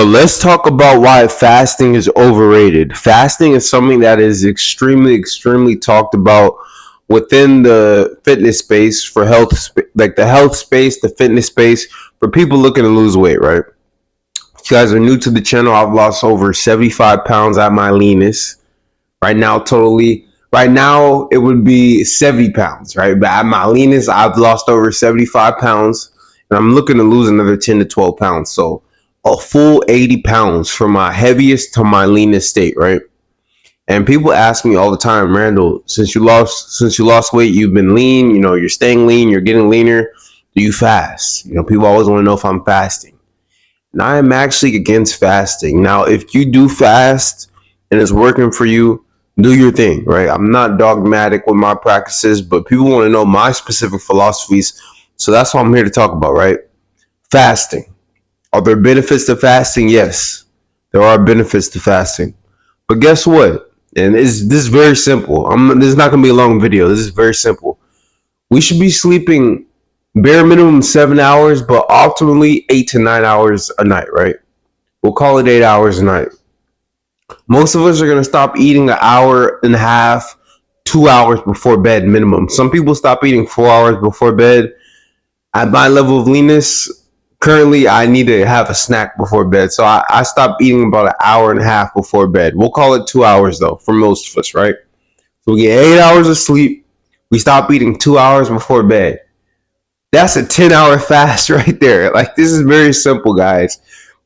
So let's talk about why fasting is overrated. Fasting is something that is extremely talked about within the fitness space for health, like the health space, the fitness space for people looking to lose weight, right? If you guys are new to the channel, I've lost over 75 pounds at my leanest. Right now, right now, it would be 70 pounds, right? But at my leanest, I've lost over 75 pounds and I'm looking to lose another 10 to 12 pounds. So a full 80 pounds from my heaviest to my leanest state, right? And people ask me all the time, Randall, since you lost weight, you've been lean, you're staying lean, you're getting leaner. Do you fast? People always want to know if I'm fasting. And I am actually against fasting. Now, if you do fast and it's working for you, do your thing, right? I'm not dogmatic with my practices, but people want to know my specific philosophies. So that's what I'm here to talk about, right? Fasting. Are there benefits to fasting? Yes, there are benefits to fasting. But guess what? And this is very simple. This is not going to be a long video. This is very simple. We should be sleeping bare minimum 7 hours, but optimally 8 to 9 hours a night, right? We'll call it 8 hours a night. Most of us are going to stop eating an hour and a half, 2 hours before bed minimum. Some people stop eating 4 hours before bed. At my level of leanness, currently I need to have a snack before bed. So I stop eating about an hour and a half before bed. We'll call it 2 hours though, for most of us, right? So we get 8 hours of sleep. We stop eating 2 hours before bed. That's a 10-hour fast right there. Like, this is very simple, guys.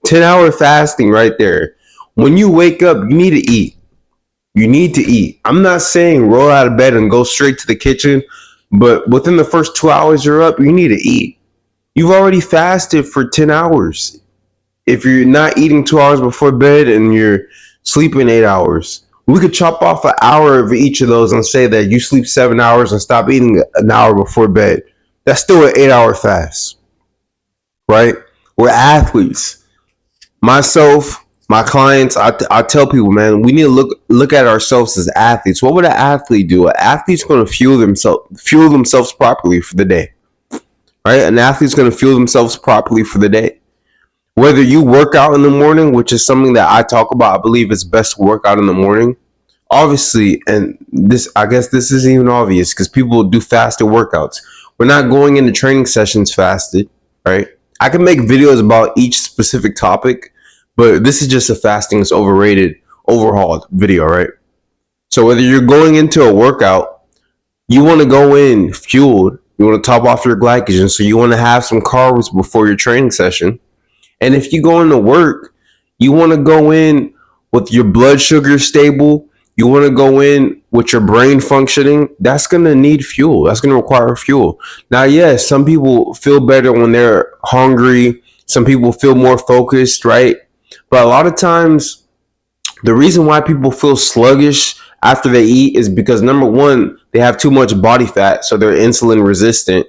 10-hour fasting right there. When you wake up, you need to eat. You need to eat. I'm not saying roll out of bed and go straight to the kitchen, but within the first 2 hours you're up, you need to eat. You've already fasted for 10 hours. If you're not eating 2 hours before bed and you're sleeping 8 hours, we could chop off an hour of each of those and say that you sleep 7 hours and stop eating an hour before bed. That's still an 8 hour fast, right? We're athletes. Myself, my clients, I tell people, man, we need to look at ourselves as athletes. What would an athlete do? An athlete's going to fuel themselves properly for the day, right? An athlete's going to fuel themselves properly for the day. Whether you work out in the morning, which is something that I talk about, I believe it's best to work out in the morning. Obviously, and I guess this isn't even obvious because people do fasted workouts. We're not going into training sessions fasted, right? I can make videos about each specific topic, but this is just a fasting is overrated, overhauled video, right? So whether you're going into a workout, you want to go in fueled, you want to top off your glycogen, so you want to have some carbs before your training session. And if you go into work, you want to go in with your blood sugar stable. You want to go in with your brain functioning. That's going to need fuel. That's going to require fuel. Now, yes, some people feel better when they're hungry. Some people feel more focused, right? But a lot of times, the reason why people feel sluggish after they eat is because, number one, they have too much body fat, so they're insulin resistant.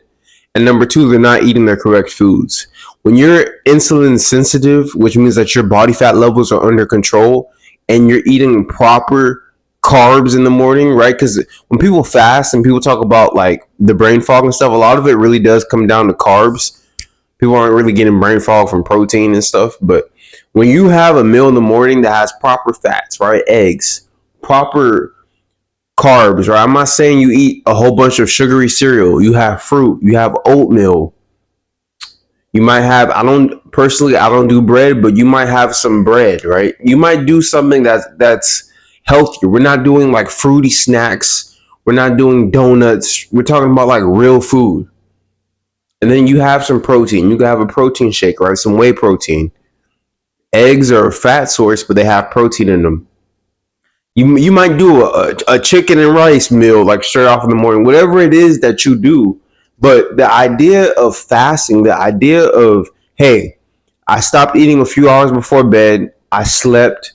And number two, they're not eating their correct foods. When you're insulin sensitive, which means that your body fat levels are under control and you're eating proper carbs in the morning, right? Because when people fast and people talk about like the brain fog and stuff, a lot of it really does come down to carbs. People aren't really getting brain fog from protein and stuff. But when you have a meal in the morning that has proper fats, right? Eggs, proper carbs, right? I'm not saying you eat a whole bunch of sugary cereal. You have fruit, you have oatmeal. You might have, I don't do bread, but you might have some bread, right? You might do something that's healthier. We're not doing like fruity snacks. We're not doing donuts. We're talking about like real food. And then you have some protein. You can have a protein shake, right? Some whey protein. Eggs are a fat source, but they have protein in them. You might do a chicken and rice meal like straight off in the morning, whatever it is that you do. But the idea of fasting, the idea of, hey, I stopped eating a few hours before bed. I slept.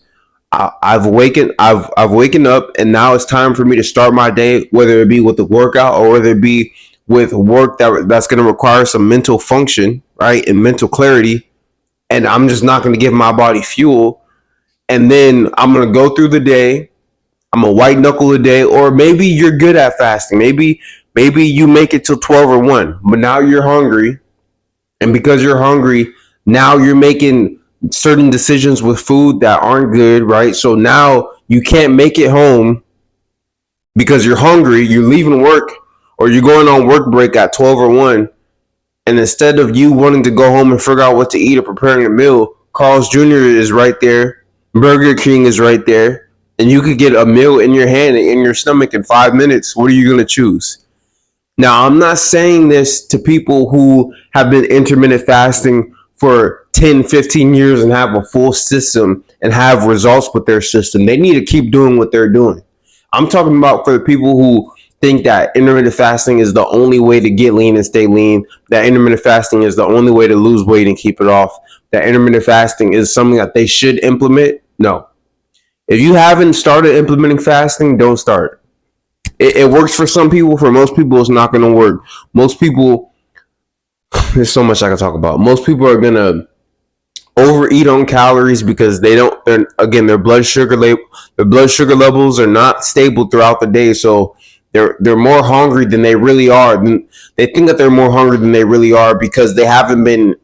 I've waken up, and now it's time for me to start my day, whether it be with the workout or whether it be with work that's going to require some mental function, right, and mental clarity. And I'm just not going to give my body fuel. And then I'm going to go through the day. I'm a white knuckle a day, or maybe you're good at fasting. Maybe you make it till 12 or 1, but now you're hungry. And because you're hungry, now you're making certain decisions with food that aren't good, right? So now you can't make it home because you're hungry, you're leaving work, or you're going on work break at 12 or 1, and instead of you wanting to go home and figure out what to eat or preparing a meal, Carl's Jr. is right there, Burger King is right there, and you could get a meal in your hand and in your stomach in 5 minutes. What are you going to choose? Now, I'm not saying this to people who have been intermittent fasting for 10, 15 years and have a full system and have results with their system. They need to keep doing what they're doing. I'm talking about for the people who think that intermittent fasting is the only way to get lean and stay lean, that intermittent fasting is the only way to lose weight and keep it off, that intermittent fasting is something that they should implement. No. If you haven't started implementing fasting, don't start. It works for some people. For most people, it's not going to work. Most people, there's so much I can talk about. Most people are going to overeat on calories because their blood sugar levels are not stable throughout the day. So they're more hungry than they really are. They think that they're more hungry than they really are because they haven't been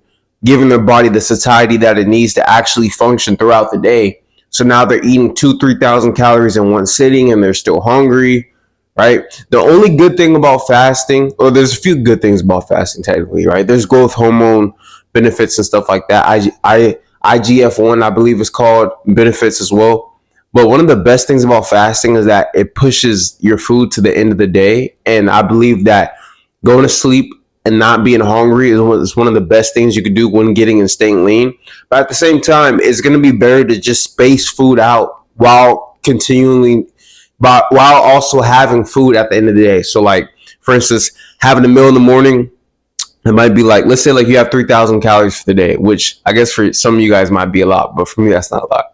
giving their body the satiety that it needs to actually function throughout the day. So now they're eating 2,000-3,000 calories in one sitting and they're still hungry, right? The only good thing about fasting, or there's a few good things about fasting technically, right? There's growth hormone benefits and stuff like that. IGF-1, I believe it's called, benefits as well. But one of the best things about fasting is that it pushes your food to the end of the day. And I believe that going to sleep and not being hungry is one of the best things you could do when getting and staying lean. But at the same time, it's going to be better to just space food out while also having food at the end of the day. So like, for instance, having a meal in the morning, it might be like, let's say like you have 3,000 calories for the day, which I guess for some of you guys might be a lot, but for me, that's not a lot.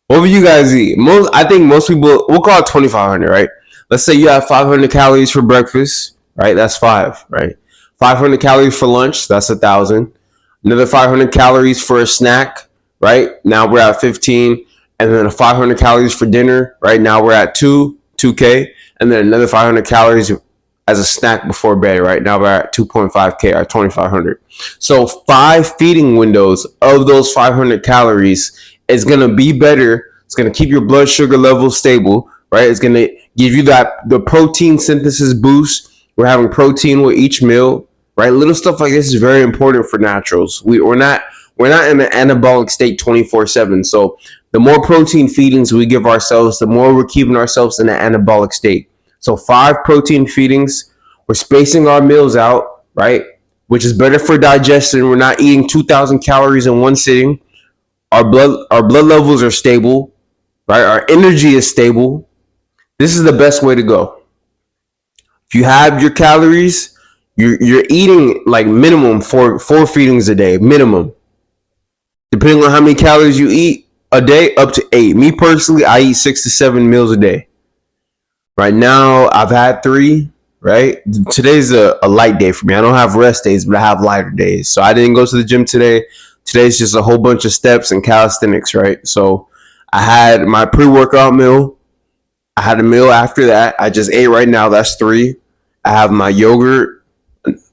What would you guys eat? I think most people, we'll call it 2,500, right? Let's say you have 500 calories for breakfast, right? That's 5, right? 500 calories for lunch, that's 1,000. Another 500 calories for a snack, right? Now we're at 15. And then 500 calories for dinner, right? Now we're at 2K. And then another 500 calories as a snack before bed, right? Now we're at 2.5K or 2,500. So 5 feeding windows of those 500 calories is going to be better. It's going to keep your blood sugar levels stable, right? It's going to give you the protein synthesis boost. We're having protein with each meal, right? Little stuff like this is very important for naturals. We're not in an anabolic state 24/7. So the more protein feedings we give ourselves, the more we're keeping ourselves in an anabolic state. So 5 protein feedings. We're spacing our meals out, right? Which is better for digestion. We're not eating 2,000 calories in one sitting. Our blood levels are stable, right? Our energy is stable. This is the best way to go. If you have your calories, you're eating like minimum four feedings a day, minimum. Depending on how many calories you eat a day, up to 8. Me personally, I eat 6 to 7 meals a day. Right now, I've had 3, right? Today's a light day for me. I don't have rest days, but I have lighter days. So I didn't go to the gym today. Today's just a whole bunch of steps and calisthenics, right? So I had my pre-workout meal. I had a meal after that. I just ate right now. That's 3. I have my yogurt,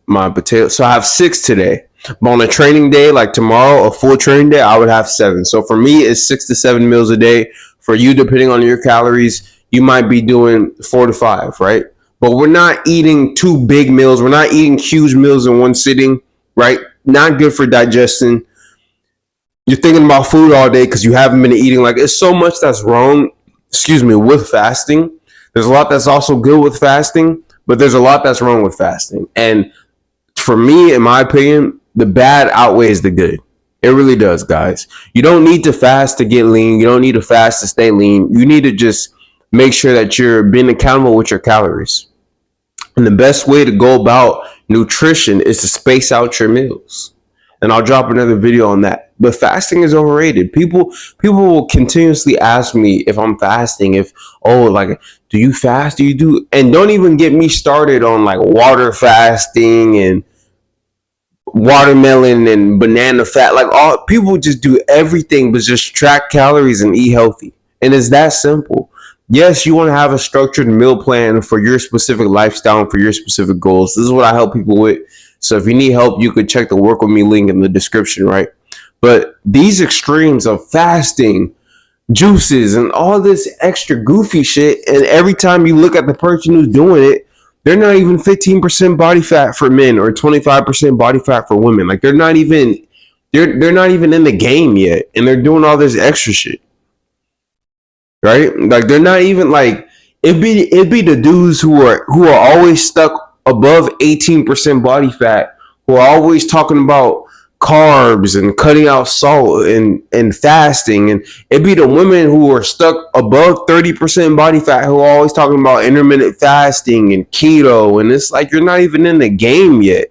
my potato. So I have 6 today. But on a training day, like tomorrow, a full training day, I would have 7. So for me, it's 6 to 7 meals a day. For you, depending on your calories, you might be doing 4 to 5, right? But we're not eating 2 big meals. We're not eating huge meals in one sitting, right? Not good for digestion. You're thinking about food all day because you haven't been eating. Like, it's so much that's wrong, with fasting. There's a lot that's also good with fasting, but there's a lot that's wrong with fasting. And for me, in my opinion, the bad outweighs the good. It really does, guys. You don't need to fast to get lean. You don't need to fast to stay lean. You need to just make sure that you're being accountable with your calories. And the best way to go about nutrition is to space out your meals. And I'll drop another video on that. But fasting is overrated. People will continuously ask me if I'm fasting, do you fast? Do you do? And don't even get me started on like water fasting and watermelon and banana fat. Like, all people just do everything but just track calories and eat healthy. And it's that simple. Yes, you want to have a structured meal plan for your specific lifestyle and for your specific goals. This is what I help people with. So if you need help, you could check the work with me link in the description, right? But these extremes of fasting, juices, and all this extra goofy shit, and every time you look at the person who's doing it, they're not even 15% body fat for men or 25% body fat for women. Like they're not even in the game yet, and they're doing all this extra shit, right? Like they're not even like it'd be the dudes who are always stuck above 18% body fat, who are always talking about carbs and cutting out salt and fasting, and it'd be the women who are stuck above 30% body fat who are always talking about intermittent fasting and keto, and it's like you're not even in the game yet.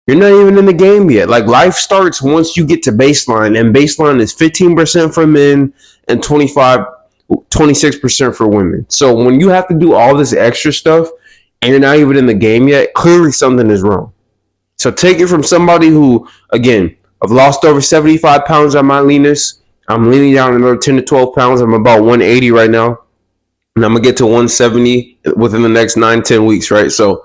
You're not even in the game yet. Like life starts once you get to baseline, and baseline is 15% for men and 26% for women. So when you have to do all this extra stuff and you're not even in the game yet, clearly something is wrong. So take it from somebody who, again, I've lost over 75 pounds on my leanness. I'm leaning down another 10 to 12 pounds. I'm about 180 right now. And I'm going to get to 170 within the next 9-10 weeks, right? So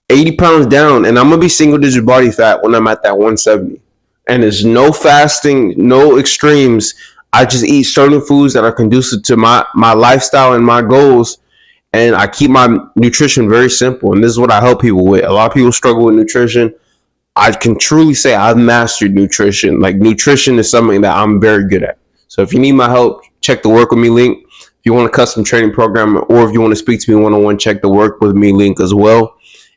80 pounds down, and I'm going to be single digit body fat when I'm at that 170. And there's no fasting, no extremes. I just eat certain foods that are conducive to my lifestyle and my goals. And I keep my nutrition very simple. And this is what I help people with. A lot of people struggle with nutrition. I can truly say I've mastered nutrition. Like nutrition is something that I'm very good at. So if you need my help, check the Work With Me link. If you want a custom training program, or if you want to speak to me one-on-one, check the Work With Me link as well.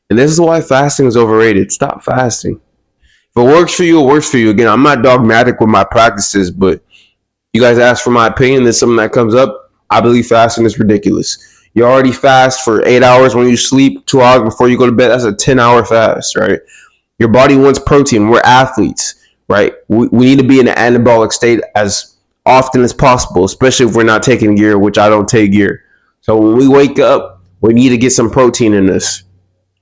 And this is why fasting is overrated. Stop fasting. If it works for you, it works for you. Again, I'm not dogmatic with my practices, but you guys ask for my opinion. There's something that comes up. I believe fasting is ridiculous. You already fast for 8 hours when you sleep, 2 hours before you go to bed. That's a 10-hour fast, right? Your body wants protein. We're athletes, right? We need to be in an anabolic state as often as possible, especially if we're not taking gear, which I don't take gear. So when we wake up, we need to get some protein in this.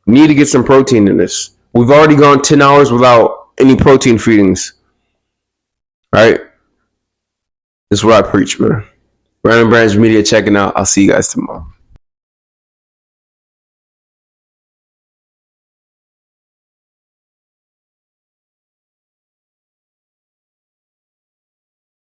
We need to get some protein in this. We've already gone 10 hours without any protein feedings, right? This is what I preach, man. Brandon Branch Media checking out. I'll see you guys tomorrow.